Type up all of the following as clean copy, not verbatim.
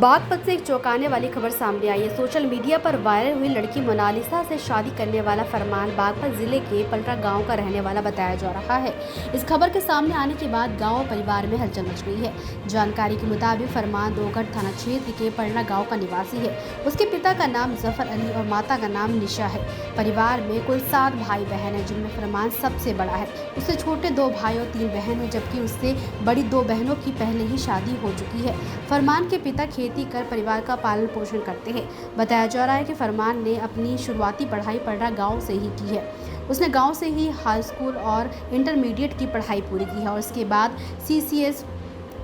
बागपत से एक चौंकाने वाली खबर सामने आई है। सोशल मीडिया पर वायरल हुई लड़की मोनालिसा से शादी करने वाला फरमान बागपत जिले के पलरा गांव का रहने वाला बताया जा रहा है। इस खबर के सामने आने के बाद गांव और परिवार में हलचल मच गई है। जानकारी के मुताबिक फरमान दोगढ़ थाना क्षेत्र के पलरा गाँव का निवासी है। उसके पिता का नाम जफर अली और माता का नाम निशा है। परिवार में कुल 7 भाई बहन है, जिनमें फरमान सबसे बड़ा है। उससे छोटे 2 भाई और 3 बहन है, जबकि उससे बड़ी 2 बहनों की पहले ही शादी हो चुकी है। फरमान के पिता खेती कर परिवार का पालन पोषण करते हैं। बताया जा रहा है कि फरमान ने अपनी शुरुआती पढ़ाई पलरा गांव से ही की है। उसने गांव से ही हाई स्कूल और इंटरमीडिएट की पढ़ाई पूरी की है और उसके बाद CCS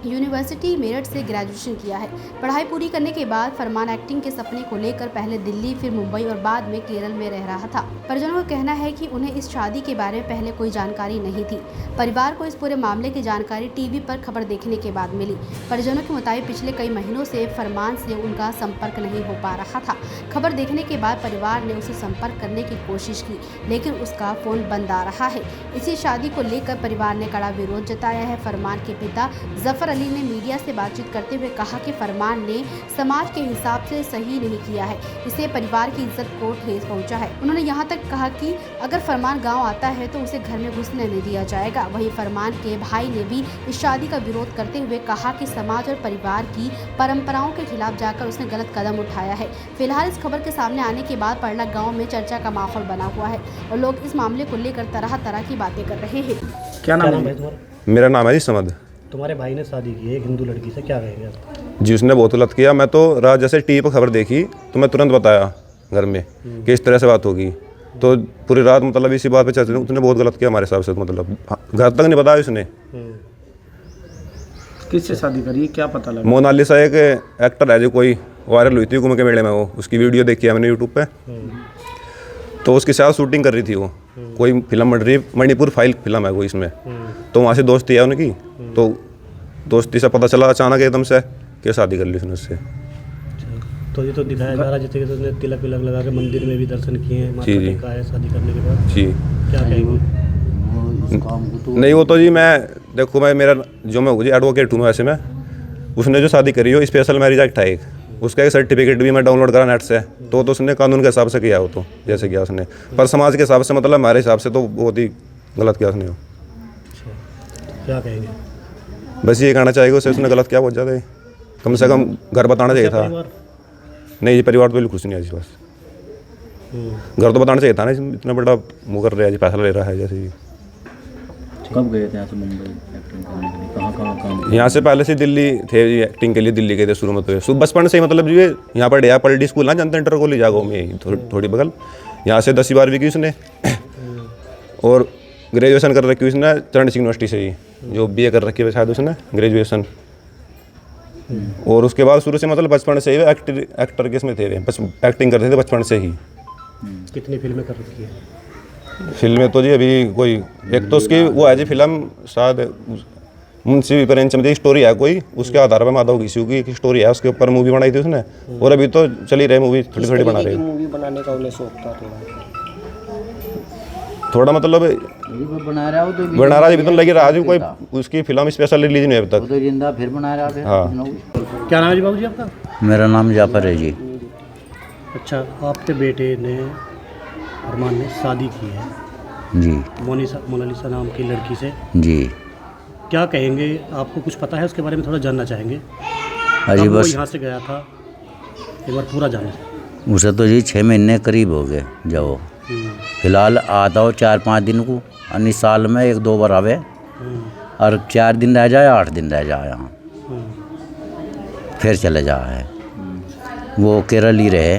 यूनिवर्सिटी मेरठ से ग्रेजुएशन किया है। पढ़ाई पूरी करने के बाद फरमान एक्टिंग के सपने को लेकर पहले दिल्ली, फिर मुंबई और बाद में केरल में रह रहा था। परिजनों का कहना है कि उन्हें इस शादी के बारे में पहले कोई जानकारी नहीं थी। परिवार को इस पूरे मामले की जानकारी टीवी पर खबर देखने के बाद मिली। परिजनों के मुताबिक पिछले कई महीनों से फरमान से उनका संपर्क नहीं हो पा रहा था। खबर देखने के बाद परिवार ने उसे संपर्क करने की कोशिश की, लेकिन उसका फोन बंद आ रहा है। इसी शादी को लेकर परिवार ने कड़ा विरोध जताया है। फरमान के पिता जफर अली ने मीडिया से बातचीत करते हुए कहा कि फरमान ने समाज के हिसाब से सही नहीं किया है, इससे परिवार की इज्जत को ठेस पहुंचा है। उन्होंने यहां तक कहा कि अगर फरमान गांव आता है तो उसे घर में घुसने नहीं दिया जाएगा। वहीं फरमान के भाई ने भी इस शादी का विरोध करते हुए कहा कि समाज और परिवार की परंपराओं के खिलाफ जाकर उसने गलत कदम उठाया है। फिलहाल इस खबर के सामने आने के बाद पलरा गाँव में चर्चा का माहौल बना हुआ है और लोग इस मामले को लेकर तरह तरह की बातें कर रहे हैं। क्या नाम है तुम्हारा? मेरा नाम है जी समद। तुम्हारे भाई ने शादी की है एक हिंदू लड़की से, क्या कहेंगे आप? जी उसने बहुत गलत किया। मैं तो रात जैसे टीवी पर खबर देखी तो मैं तुरंत बताया घर में कि इस तरह से बात होगी। तो पूरी रात मतलब इसी बात पे चर्चा, उसने बहुत गलत किया हमारे हिसाब से। मतलब घर तक नहीं बताया उसने। किससे शादी करी, क्या पता लगा? मोनालिसा एक एक्टर है जो कोई वायरल हुई थी कुंभ के मेले में, वो उसकी वीडियो देखी है मैंने यूट्यूब पे। तो उसके साथ शूटिंग कर रही थी वो, कोई फिल्म बन रही, मणिपुर फाइल फिल्म है कोई इसमें। तो वहाँ से दोस्ती है उनकी, तो दोस्ती से पता चला अचानक एकदम से कि शादी कर ली उसने उससे। तो ये तो दिखाया जा रहा है जैसे कि उसने तिलक विलक लगा के मंदिर में भी दर्शन किए हैं, माथा टेका है शादी करने के बाद। जी क्या कहेंगे? नहीं वो तो जी मैं देखो, मैं मेरा जो मैं जी एडवोकेट हूँ वैसे मैं, उसने जो शादी करी हो स्पेशल मैरिज एक्ट है एक, उसका एक सर्टिफिकेट भी मैं डाउनलोड करा नेट से। तो उसने कानून के हिसाब से किया हो, तो जैसे किया उसने, पर समाज के हिसाब से मतलब हमारे हिसाब से तो बहुत ही गलत किया उसने। क्या कहेंगे? बस ये कहना चाहेगा उसे, उसने गलत किया बहुत ज़्यादा। कम से कम घर बताना चाहिए था। नहीं ये परिवार तो बिल्कुल खुश नहीं है जी। बस घर तो बताना चाहिए था ना, इतना बड़ा वो कर रहा है जी, पैसा ले रहा है जैसे। कब गए थे यहाँ से मुंबई एक्टिंग करने के लिए? कहाँ काम? यहाँ से पहले से दिल्ली थे जी, एक्टिंग के लिए दिल्ली गए थे शुरू में। तो बचपन से ही मतलब जी यहाँ पर पलडी स्कूल ना जानते, इंटर कॉलेज जागो में थोड़ी बगल, यहाँ से 10वीं 12वीं की उसने और ग्रेजुएशन कर रखी उसने चरण सिंह यूनिवर्सिटी से ही, जो BA कर रखी है शायद उसने ग्रेजुएशन। और उसके बाद शुरू से मतलब बचपन से ही एक्टर के इसमें थे, एक्टिंग करते थे बचपन से ही। कितनी फिल्में कर रखी है? फिल्में तो जी अभी कोई एक तो उसकी वो है जी फिल्म, शायद मुंशी प्रेमचंद की स्टोरी है कोई, उसके आधार पर माधव घिसियों की स्टोरी है, उसके ऊपर मूवी बनाई थी उसने। और अभी तो चली रही मूवी, थोड़ी थोड़ी बना रही है। मूवी बनाने का उन्हें शौक था थोड़ा मतलब बना रहा हो तो बना रहा अभी तो लगी रहा है, कोई उसकी फिल्म स्पेशल रिलीज नहीं है अभी तक। तो जिंदा फिर बना रहा है। हाँ। क्या नाम है जी बाबू जी आपका? मेरा नाम जाफर है जी। अच्छा, आपके बेटे ने फरमान ने शादी की है जी मोनालिसा नाम की लड़की से, जी। क्या कहेंगे? आपको कुछ पता है उसके बारे में? थोड़ा जानना चाहेंगे। अजी वो बस यहाँ से गया था, एक बार पूरा जाना। उसे तो जी 6 महीने करीब हो गए जब वो फिलहाल आता हो 4-5 दिन को, अन्य साल में 1-2 बार आवे और 4 दिन रह जाए 8 दिन रह जाए यहाँ, फिर चले जाए। वो केरल ही रहे।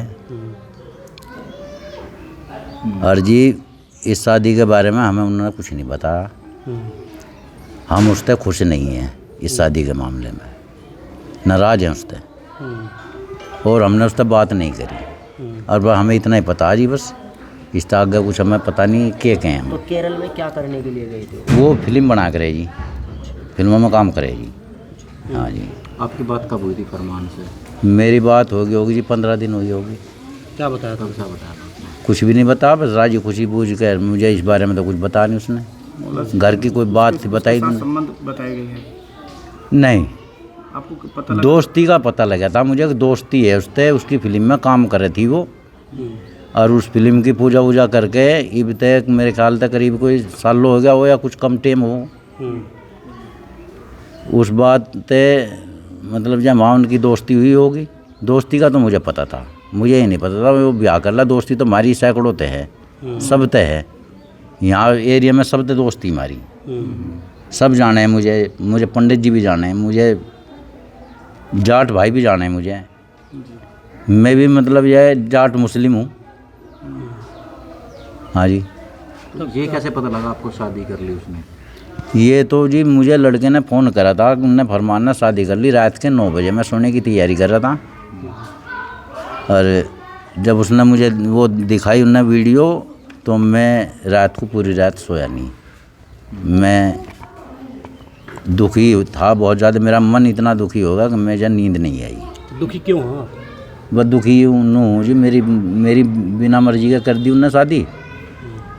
और जी इस शादी के बारे में हमें उन्होंने कुछ नहीं बताया। हम उससे खुश नहीं हैं इस शादी के मामले में, नाराज़ हैं उससे, और हमने उससे बात नहीं करी। और वह हमें इतना ही पता जी, बस इससे आगे कुछ हमें पता नहीं क्या कहें। तो केरल में क्या करने के लिए गए थे? वो फिल्म बना करे जी, फिल्मों में काम करे जी। हाँ जी। आपकी बात कब हुई थी फरमान से? मेरी बात होगी जी 15 दिन हुई होगी। क्या बताया था? क्या बताया था? कुछ भी नहीं बता, बस राजी खुशी पूछ कर, मुझे इस बारे में तो कुछ बता नहीं उसने। घर की कोई बात थी बताई नहीं। संबंध बताए गए हैं? नहीं, आपको पता लगा? दोस्ती का पता लगा था मुझे कि दोस्ती है उससे, उसकी फिल्म में काम कर रही थी वो, और उस फिल्म की पूजा वूजा करके अब तक मेरे ख्याल तक करीब कोई साल हो गया हो या कुछ कम टाइम हो। उस बात ते मतलब जब वहाँ उनकी दोस्ती हुई होगी, दोस्ती का तो मुझे पता था, मुझे ही नहीं पता था वो ब्याह कर ला। दोस्ती तो हमारी सैकड़ों ते है, सब ते है, यहाँ एरिया में सब ते दोस्ती हमारी, सब जाने हैं मुझे पंडित जी भी जाने हैं, मुझे जाट भाई भी जाने हैं मुझे, मैं भी मतलब यह जाट मुस्लिम हूँ। हाँ जी। तो ये कैसे पता लगा आपको शादी कर ली उसने? ये तो जी मुझे लड़के ने फ़ोन करा था, उनने फरमान ने शादी कर ली रात के 9 बजे, मैं सोने की तैयारी कर रहा था, और जब उसने मुझे वो दिखाई उनने वीडियो, तो मैं रात को पूरी रात सोया नहीं, मैं दुखी था बहुत ज़्यादा, मेरा मन इतना दुखी होगा कि मुझे नींद नहीं आई। दुखी क्यों? हाँ, बस दुखी हूँ जी, मेरी बिना मर्जी का कर दी उनने शादी।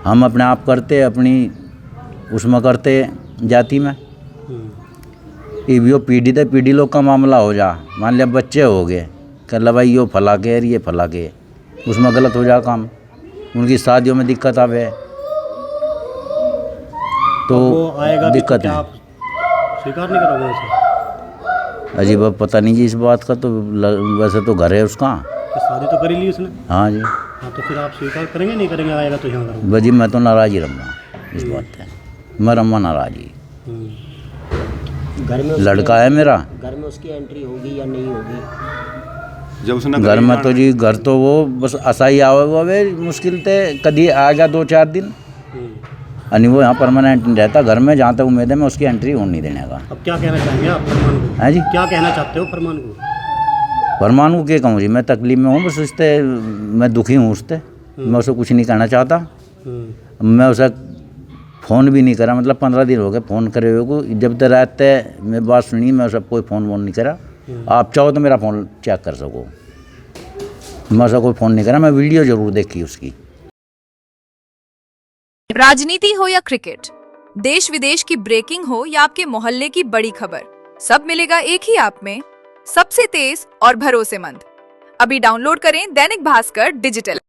हम अपने आप करते, अपनी उसमें करते जाति में, ये भी पीढ़ी ते पीढ़ी लोग का मामला हो जा, मान लिया बच्चे हो गए, कह ला भाई यो फला के ये फला के, उसमें गलत हो जा काम, उनकी शादियों में दिक्कत आवे तो वो आएगा भी तो दिक्कत क्या है। आप स्वीकार नहीं करोगे उसे? अजीब अब पता नहीं जी इस बात का, तो वैसे तो घर है उसका। तो शादी तो कर ही ली उसने। हाँ जी। हाँ, तो फिर आप स्वीकार करेंगे नहीं करेंगे? आएगा तो यहाँ करोगे? बजी मैं तो नाराज़ ही रहूँगा इस बात पे, मैं रम्मा नाराज़ ही। घर में लड़का है मेरा, घर में उसकी एंट्री होगी या नहीं होगी? जब उसने घर में तो जी घर तो वो बस असाई आवे वो वे मुश्किल थे, कभी आ गया 2-4 दिन, अनि वो यहाँ परमानेंट नहीं रहता घर में, जहाँ तक उम्मीद है मैं उसकी एंट्री होने नहीं देने का। अब क्या कहना चाहेंगे आप फरमान को? है जी। क्या कहना चाहते हो फरमान को? फरमान को क्या कहूँ जी, मैं तकलीफ में हूँ, बस उससे मैं दुखी हूँ उससे, मैं उसे कुछ नहीं कहना चाहता। मैं उसे फ़ोन भी नहीं करा, मतलब 15 दिन हो गए फ़ोन करे हुए को, जब तक रात तक मैं बात सुनी मैं उसे कोई फ़ोन वोन नहीं करा। आप चाहो तो मेरा फ़ोन चेक कर सको, मैं उसे कोई फ़ोन नहीं करा, मैं वीडियो ज़रूर देखी उसकी। राजनीति हो या क्रिकेट, देश विदेश की ब्रेकिंग हो या आपके मोहल्ले की बड़ी खबर, सब मिलेगा एक ही ऐप में, सबसे तेज और भरोसेमंद। अभी डाउनलोड करें दैनिक भास्कर डिजिटल।